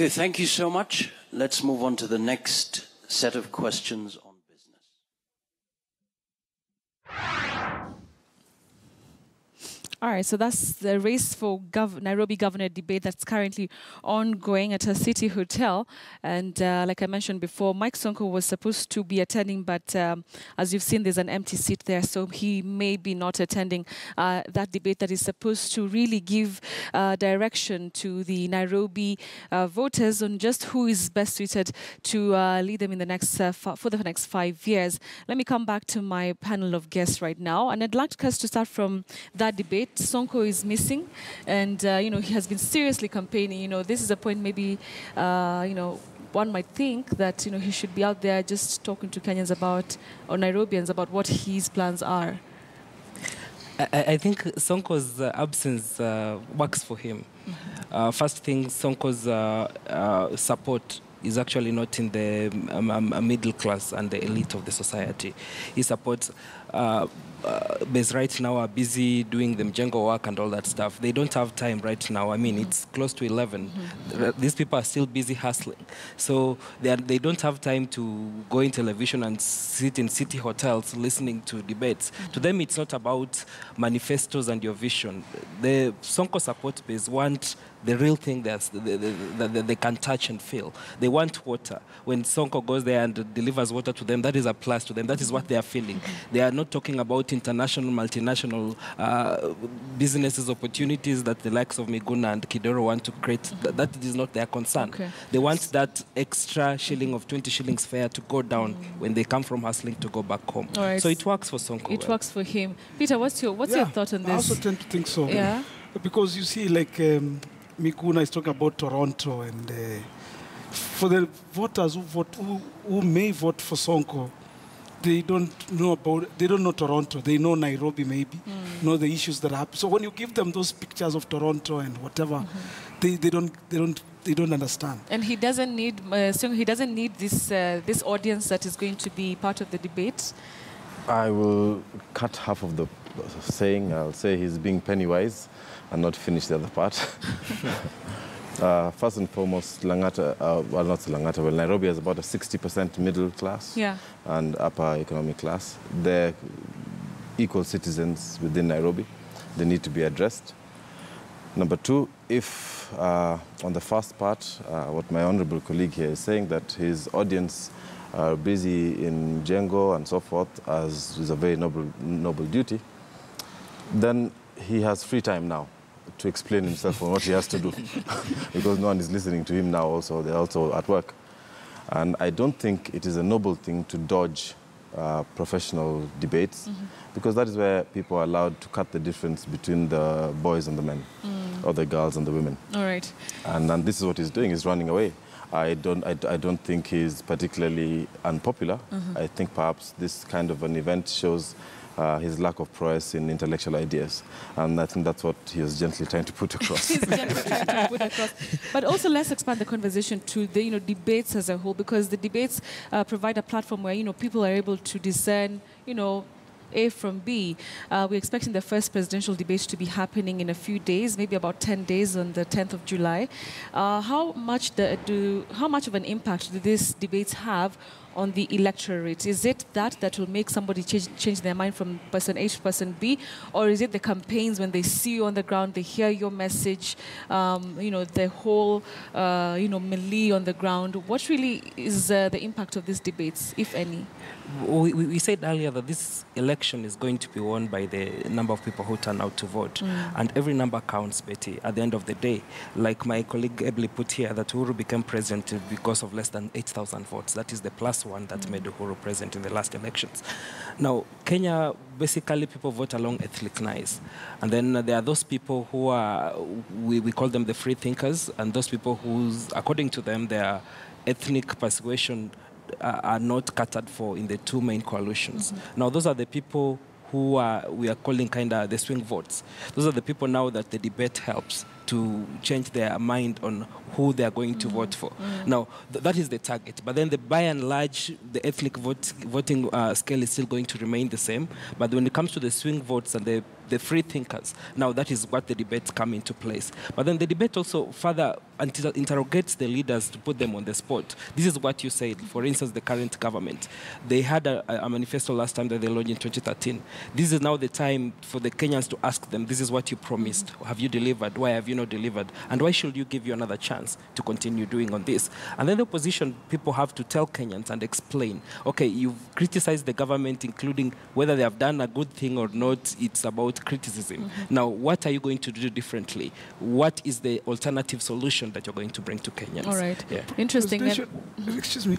Okay, thank you so much. Let's move on to the next set of questions on business. All right, so that's the race for Nairobi governor debate that's currently ongoing at a city hotel. And like I mentioned before, Mike Sonko was supposed to be attending, but as you've seen, there's an empty seat there. So he may be not attending that debate that is supposed to really give direction to the Nairobi voters on just who is best suited to lead them in the next for the next 5 years. Let me come back to my panel of guests right now. And I'd like us to start from that debate. Sonko is missing, and he has been seriously campaigning. This is a point maybe one might think that he should be out there just talking to Kenyans about, or Nairobians about, what his plans are. I think Sonko's absence works for him. Mm-hmm. First thing, Sonko's support is actually not in the middle class and the elite of the society. He supports base right now are busy doing the mjengo work and all that stuff. They don't have time right now. I mean, it's close to 11. These people are still busy hustling. So they don't have time to go in television and sit in city hotels listening to debates. To them, it's not about manifestos and your vision. The Sonko support base want the real thing that they can touch and feel. They want water. When Sonko goes there and delivers water to them, that is a plus to them. That is what they are feeling. They are not talking about international, multinational businesses, opportunities that the likes of Miguna and Kidero want to create. That is not their concern. Okay. They want that extra shilling of 20 shillings fare to go down when they come from hustling to go back home. Right. So it works for Sonko. It works for him. Peter, what's your thought on this? I also tend to think so. Yeah. Because you see, like Miguna is talking about Toronto, and for the voters who may vote for Sonko, they don't know Toronto. They know Nairobi, maybe know the issues that happen. So when you give them those pictures of Toronto and whatever, they don't understand. And he doesn't need he doesn't need this audience that is going to be part of the debate. I will cut half of the saying. I'll say he's being penny-wise and not finish the other part. First and foremost, Langata, well, not Langata, well, Nairobi has about a 60% middle class and upper economic class. They're equal citizens within Nairobi. They need to be addressed. Number two, if on the first part, what my honorable colleague here is saying, that his audience are busy in Jengo and so forth, as is a very noble duty, then he has free time now to explain himself on what he has to do, because no one is listening to him now. Also, they're also at work, and I don't think it is a noble thing to dodge professional debates, because that is where people are allowed to cut the difference between the boys and the men, or the girls and the women. All right. And this is what he's doing. He's running away. I don't think he's particularly unpopular. I think perhaps this kind of an event shows his lack of prowess in intellectual ideas. And I think that's what he was gently trying to put across. He's gently trying to put across. But also let's expand the conversation to the debates as a whole, because the debates provide a platform where people are able to discern A from B. We're expecting the first presidential debate to be happening in a few days, maybe about 10 days on the 10th of July. How much of an impact do these debates have on the electorate? Is it that will make somebody change their mind from person A to person B, or is it the campaigns when they see you on the ground, they hear your message, the whole melee on the ground? What really is the impact of these debates, if any? We said earlier that this election is going to be won by the number of people who turn out to vote. And every number counts, Betty, at the end of the day. Like my colleague Ebli put here, that Uhuru became president because of less than 8,000 votes. That is the plus one that made Uhuru president in the last elections. Now, Kenya, basically people vote along ethnic lines. And then there are those people who are, we call them the free thinkers, and those people whose, according to them, their ethnic persuasion are not catered for in the two main coalitions. Now, those are the people who we are calling kind of the swing votes. Those are the people now that the debate helps to change their mind on who they are going to vote for. Now, that is the target. But then by and large, the ethnic voting scale is still going to remain the same. But when it comes to the swing votes and the free thinkers, now that is what the debates come into place. But then the debate also further interrogates the leaders to put them on the spot. This is what you said. For instance, the current government, they had a manifesto last time that they launched in 2013. This is now the time for the Kenyans to ask them, this is what you promised. Have you delivered? Why have you not delivered? And why should you give you another chance to continue doing on this? And then the opposition people have to tell Kenyans and explain, okay, you've criticized the government, including whether they have done a good thing or not. It's about criticism. Now, what are you going to do differently? What is the alternative solution that you're going to bring to Kenyans? All right. Yeah. Interesting. Excuse me.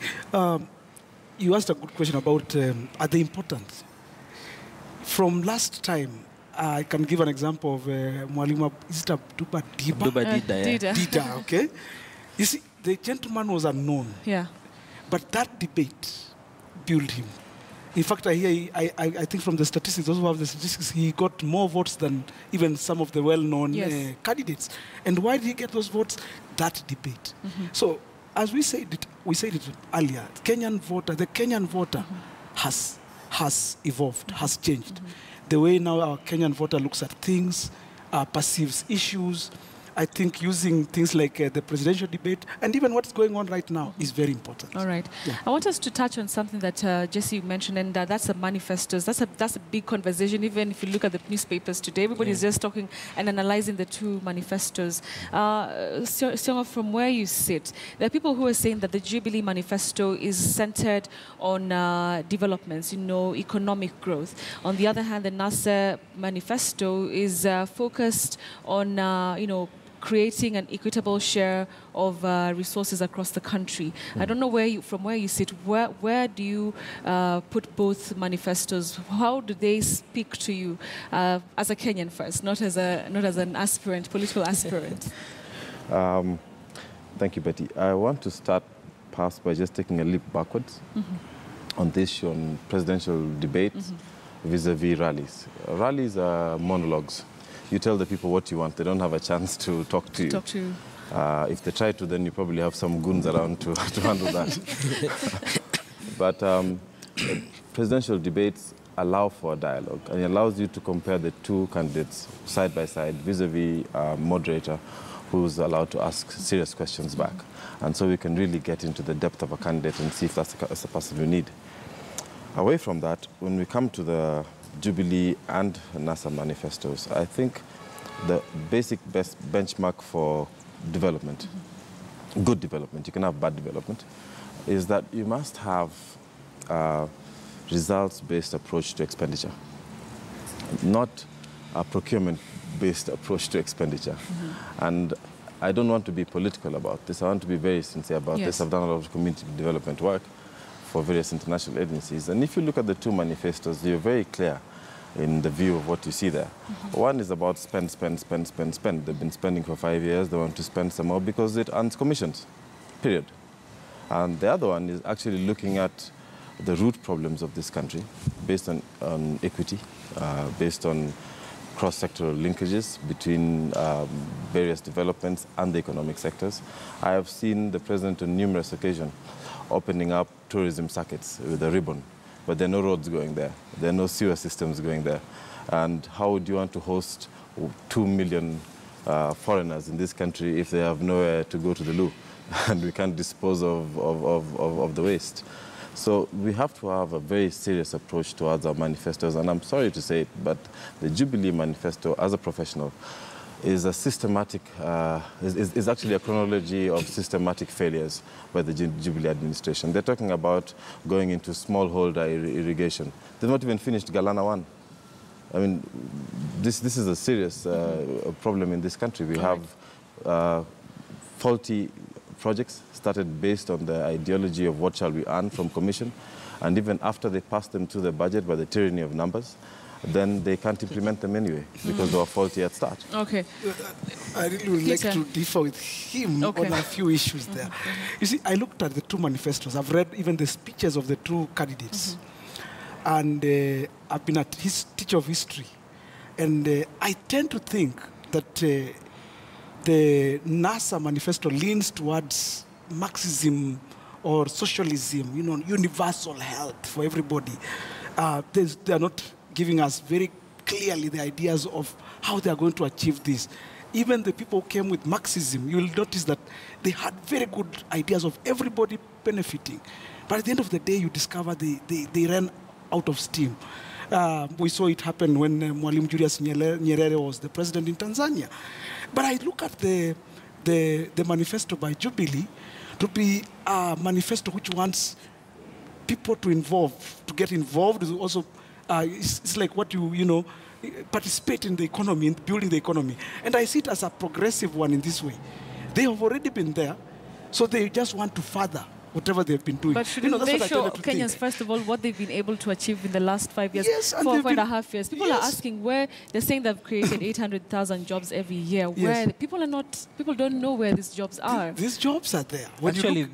You asked a good question about the importance. From last time, I can give an example of Mwalimu, is it Duba Dida, okay? You see, the gentleman was unknown. Yeah. But that debate built him. In fact, I think from the statistics, those who have the statistics, he got more votes than even some of the well-known candidates. And why did he get those votes? That debate. So, as we said it earlier, the Kenyan voter has evolved, has changed. The way now our Kenyan voter looks at things, perceives issues, I think using things like the presidential debate and even what's going on right now is very important. All right. Yeah. I want us to touch on something that Jesse mentioned, and that's the manifestos. That's a big conversation. Even if you look at the newspapers today, everybody's just talking and analyzing the two manifestos. So from where you sit, there are people who are saying that the Jubilee manifesto is centered on developments, economic growth. On the other hand, the NASA manifesto is focused on, creating an equitable share of resources across the country. I don't know from where you sit. Where do you put both manifestos? How do they speak to you as a Kenyan first, not as an aspirant, political aspirant? Thank you, Betty. I want to start perhaps by just taking a leap backwards on this issue on presidential debates vis-a-vis rallies. Rallies are monologues. You tell the people what you want. They don't have a chance to talk to you. If they try to, then you probably have some goons around to handle that. But presidential debates allow for a dialogue, and it allows you to compare the two candidates side by side vis-a-vis a moderator who's allowed to ask serious questions back. And so we can really get into the depth of a candidate and see if that's the person you need. Away from that, when we come to the Jubilee and NASA manifestos, I think the basic best benchmark for development, good development, you can have bad development, is that you must have a results-based approach to expenditure, not a procurement-based approach to expenditure. And I don't want to be political about this. I want to be very sincere about this. I've done a lot of community development work for various international agencies. And if you look at the two manifestos, you're very clear in the view of what you see there. One is about spend. They've been spending for 5 years. They want to spend some more because it earns commissions, period. And the other one is actually looking at the root problems of this country based on equity, based on cross-sectoral linkages between various developments and the economic sectors. I have seen the president on numerous occasions opening up tourism circuits with a ribbon, but there are no roads going there. There are no sewer systems going there. And how would you want to host 2 million foreigners in this country if they have nowhere to go to the loo and we can't dispose of the waste? So we have to have a very serious approach towards our manifestos. And I'm sorry to say it, but the Jubilee manifesto, as a professional, is a systematic, is actually a chronology of systematic failures by the Jubilee administration. They're talking about going into smallholder irrigation. They've not even finished Galana 1. I mean, this is a serious problem in this country. We have faulty projects started based on the ideology of what shall we earn from commission, and even after they pass them to the budget by the tyranny of numbers, then they can't implement them anyway because they were faulty at start. Okay. I really would like to differ with him on a few issues there. You see, I looked at the two manifestos. I've read even the speeches of the two candidates. And I've been a teacher of history. And I tend to think that the NASA manifesto leans towards Marxism or socialism, you know, universal health for everybody. They are not giving us very clearly the ideas of how they are going to achieve this. Even the people who came with Marxism, you will notice that they had very good ideas of everybody benefiting. But at the end of the day, you discover they ran out of steam. We saw it happen when Mwalimu Julius Nyerere was the president in Tanzania. But I look at the manifesto by Jubilee to be a manifesto which wants people to get involved. Also, it's like what you know, participate in the economy, in building the economy. And I see it as a progressive one in this way. They have already been there, so they just want to further whatever they've been doing. But shouldn't they show Kenyans, first of all, what they've been able to achieve in the last 5 years, yes, 4.5 years? People are asking where, they're saying they've created 800,000 jobs every year. Where people don't know where these jobs are. These jobs are there. Actually,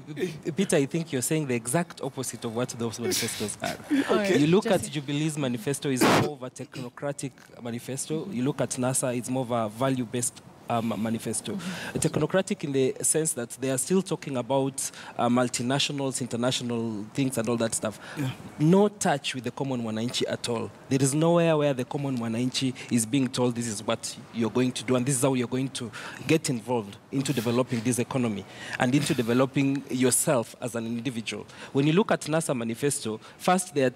Peter, I think you're saying the exact opposite of what those manifestos are. Okay. You look at Jubilee's manifesto, it's more of a technocratic manifesto. You look at NASA, it's more of a value-based manifesto. Technocratic in the sense that they are still talking about multinationals, international things and all that stuff. Yeah. No touch with the common wananchi at all. There is nowhere where the common wananchi is being told this is what you're going to do and this is how you're going to get involved into developing this economy and into developing yourself as an individual. When you look at NASA manifesto, first they're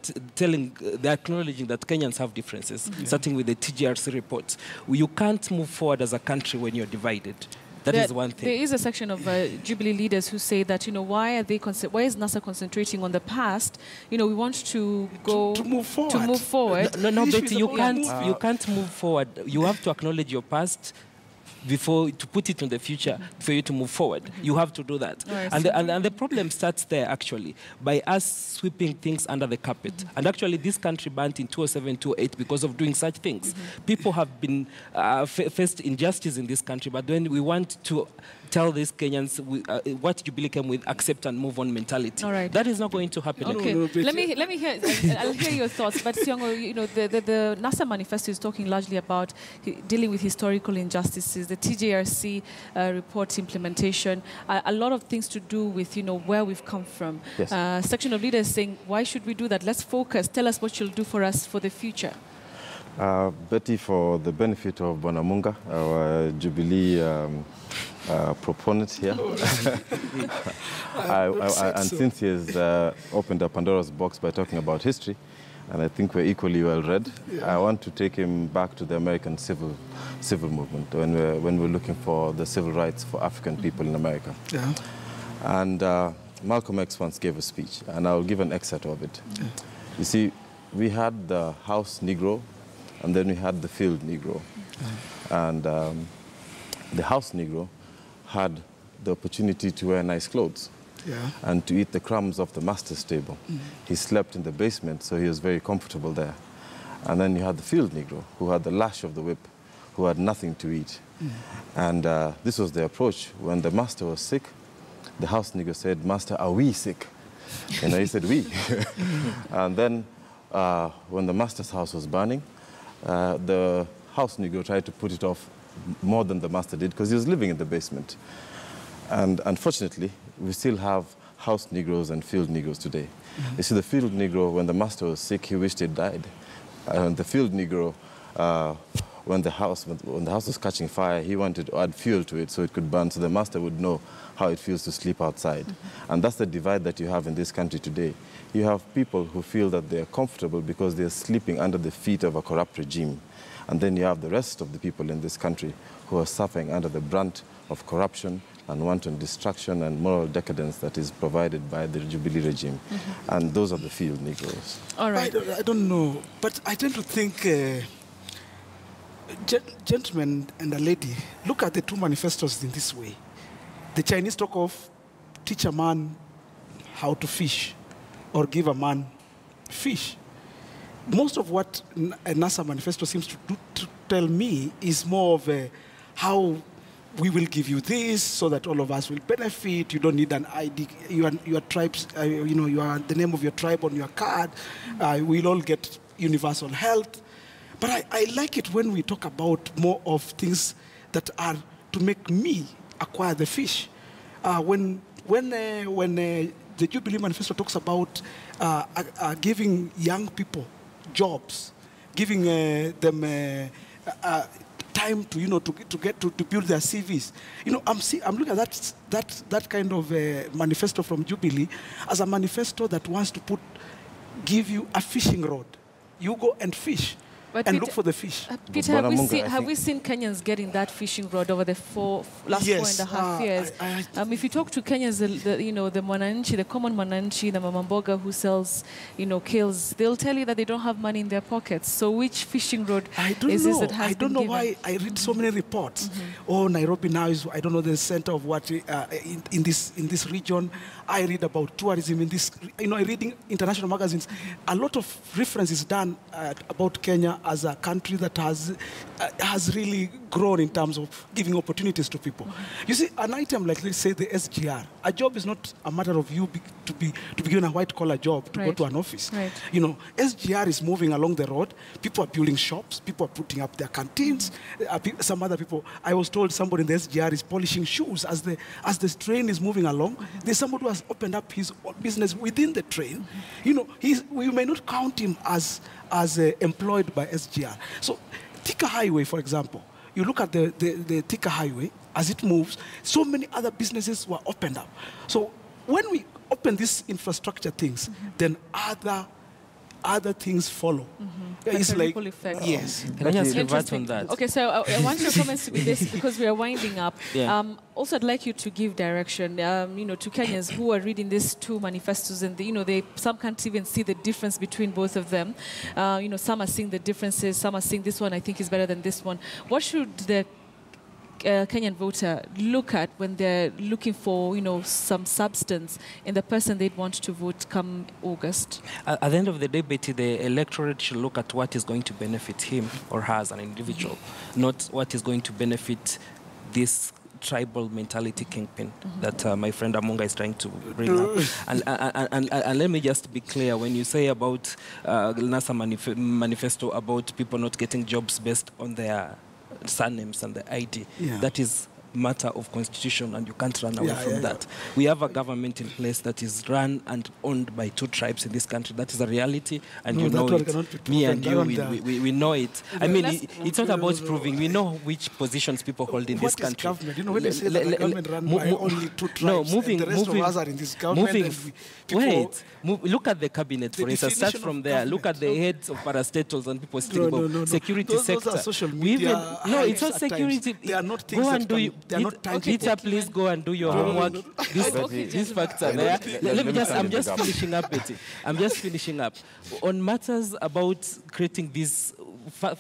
acknowledging that Kenyans have differences, starting with the TGRC report. You can't move forward as a country when you're divided. That is one thing. There is a section of Jubilee leaders who say that, you know, why is NASA concentrating on the past? You know, we want to go to move forward. No, but you can't move forward. You have to acknowledge your past before to put it in the future for you to move forward. You have to do that. And the problem starts there, actually, by us sweeping things under the carpet. And actually, this country burnt in 2007, 2008 because of doing such things. People have been faced injustice in this country, but when we want to tell these Kenyans what Jubilee came with, accept and move on mentality. That is not going to happen. Okay, let me hear. I'll hear your thoughts. But Siongo, you know, the NASA manifesto is talking largely about dealing with historical injustices. The TJRC report implementation, a lot of things to do with, you know, where we've come from. Yes. Section of leaders saying, why should we do that? Let's focus. Tell us what you'll do for us for the future. Betty, for the benefit of Bonamunga, our Jubilee proponent here, and since he has opened up Pandora's box by talking about history, and I think we're equally well read, I want to take him back to the American civil movement when we're looking for the civil rights for African people in America. Yeah. And Malcolm X once gave a speech, and I'll give an excerpt of it. Yeah. You see, we had the house Negro, and then we had the field Negro. And the house Negro had the opportunity to wear nice clothes and to eat the crumbs off the master's table. He slept in the basement, so he was very comfortable there. And then you had the field Negro, who had the lash of the whip, who had nothing to eat. And this was the approach. When the master was sick, the house Negro said, "Master, are we sick?" And he said, "We." And then when the master's house was burning, the house Negro tried to put it off more than the master did because he was living in the basement. And unfortunately, we still have house Negroes and field Negroes today. You see, the field Negro, when the master was sick, he wished he'd died. And the field Negro, when the house was catching fire, he wanted to add fuel to it so it could burn, so the master would know how it feels to sleep outside. And that's the divide that you have in this country today. You have people who feel that they're comfortable because they're sleeping under the feet of a corrupt regime. And then you have the rest of the people in this country who are suffering under the brunt of corruption and wanton destruction and moral decadence that is provided by the Jubilee regime. And those are the field Negroes. All right. I don't know, but I tend to think, gentlemen and a lady, look at the two manifestos in this way. The Chinese talk of teach a man how to fish or give a man fish. Most of what a NASA manifesto seems to tell me is more of how we will give you this so that all of us will benefit. You don't need an ID. Your tribes, you are the name of your tribe on your card. We'll all get universal health. But I like it when we talk about more of things that are to make me acquire the fish. When the Jubilee manifesto talks about giving young people jobs, giving them time to to build their CVs. I'm looking at that kind of manifesto from Jubilee as a manifesto that wants to give you a fishing rod. You go and fish. But and Peter, look for the fish. Peter, have we seen Kenyans getting that fishing rod over the last 4.5 years? If you talk to Kenyans, the Mwananchi, the common Mwananchi, the Mama Mboga who sells, kills, they'll tell you that they don't have money in their pockets. So which fishing rod is this that has been given? I don't know why I read so many reports. Oh, Nairobi now is, I don't know, the center of what in this region. I read about tourism in this, reading international magazines. A lot of reference is done about Kenya as a country that has really grown in terms of giving opportunities to people. You see, an item like, let's say, the SGR, a job is not a matter of you to be given a white-collar job to go to an office. Right. SGR is moving along the road. People are building shops. People are putting up their canteens. Some other people, I was told somebody in the SGR is polishing shoes as the train is moving along. There's somebody who has opened up his business within the train. We may not count him as employed by SGR. So Thika Highway, for example, you look at the Thika Highway, as it moves, so many other businesses were opened up. So when we open these infrastructure things, then other things follow. It's like, yes. Can I just revert on that? Okay, so I want your comments to be this because we are winding up. Yeah. Also, I'd like you to give direction, to Kenyans who are reading these two manifestos, and some can't even see the difference between both of them. Some are seeing the differences, some are seeing this one I think is better than this one. What should the Kenyan voter look at when they're looking for, some substance in the person they'd want to vote come August? At the end of the day, Betty, the electorate should look at what is going to benefit him or her as an individual, not what is going to benefit this tribal mentality kingpin that my friend Amunga is trying to bring up. And let me just be clear, when you say about NASA manifesto about people not getting jobs based on their surnames and the ID, that is matter of constitution, and you can't run away from that. We have a government in place that is run and owned by two tribes in this country. That is a reality, and you know it. Me and you, we know it. I mean, it's not about proving. We know which positions people hold in this country. Government? When they say that the government run by only two tribes, and the rest of us are in this government. Look at the cabinet, for instance. Start from there. Look at the heads of parastatals and people sitting about security sector. Those are social media. No, it's not security. They are not things that can... Peter, please go and do your homework. These facts are there. I'm just finishing up, Betty. I'm just finishing up. On matters about creating these,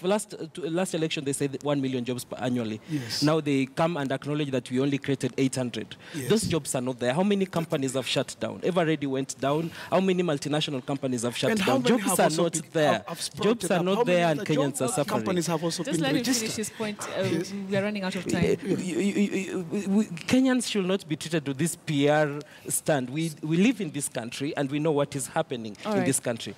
last election they said 1 million jobs annually. Yes. Now they come and acknowledge that we only created 800. Yes. Those jobs are not there. How many companies have shut down? Everready went down. How many multinational companies have shut down? Jobs are not there. Jobs are not there, and Kenyans are suffering. Companies have also just let him finish his point. We are running out of time. Kenyans should not be treated to this PR stand. We live in this country and we know what is happening in this country.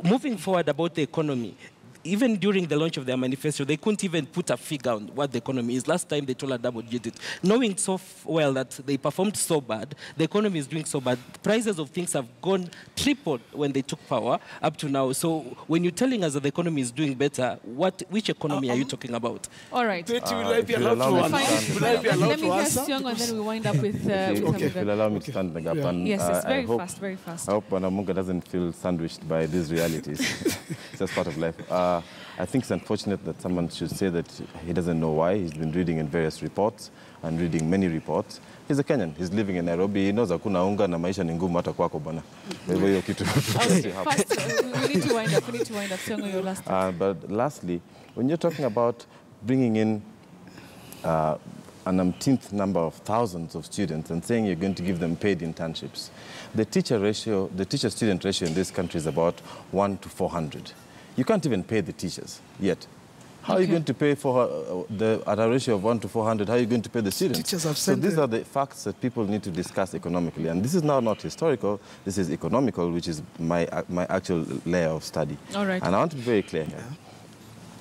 Moving forward about the economy, even during the launch of their manifesto, they couldn't even put a figure on what the economy is. Last time they told a double-digit. Knowing so well that they performed so bad, the economy is doing so bad, prices of things have gone tripled when they took power up to now. So when you're telling us that the economy is doing better, which economy are you talking about? All right. Betty, will I be allowed to answer? Let me hear Sion, and then we wind up with... If you'll allow me to stand the gap. And, yes, it's very fast. I hope Wanamunga doesn't feel sandwiched by these realities. It's just part of life. I think it's unfortunate that someone should say that he doesn't know why. He's been reading in various reports and reading many reports. He's a Kenyan. He's living in Nairobi. He knows hakuna unga na maisha ni ngumu hata kwako bana. Kwa hiyo kitu. We need to wind up. Siongo, your last. But lastly, when you're talking about bringing in an umpteenth number of thousands of students and saying you're going to give them paid internships, the teacher-student ratio in this country is about 1 to 400. You can't even pay the teachers yet. How are you going to pay for at a ratio of 1 to 400? How are you going to pay the students? Teachers have so these are the facts that people need to discuss economically. And this is now not historical. This is economical, which is my actual layer of study. All right. And I want to be very clear here.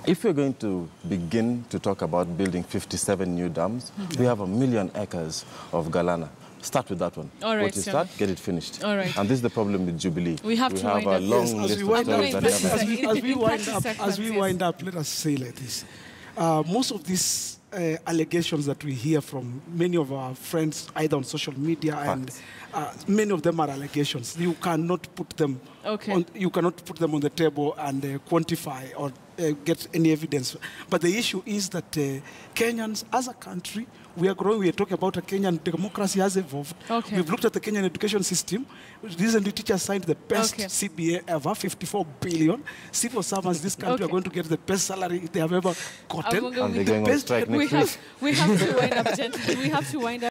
If we're going to begin to talk about building 57 new dams, we have 1 million acres of Galana. Start with that one. All right, what you start, get it finished. All right. And this is the problem with Jubilee. We have to have a long list of stories that never as we wind up, let us say like this. Most of these allegations that we hear from many of our friends, either on social media, and many of them are allegations. You cannot put them on the table and quantify or get any evidence. But the issue is that Kenyans, as a country, we are growing. We are talking about a Kenyan democracy has evolved. We've looked at the Kenyan education system. Recently, teachers signed the best CBA ever, 54 billion. Civil servants in this country are going to get the best salary they have ever gotten. And they're going on strike next week. We have to wind up, gentlemen. We have to wind up.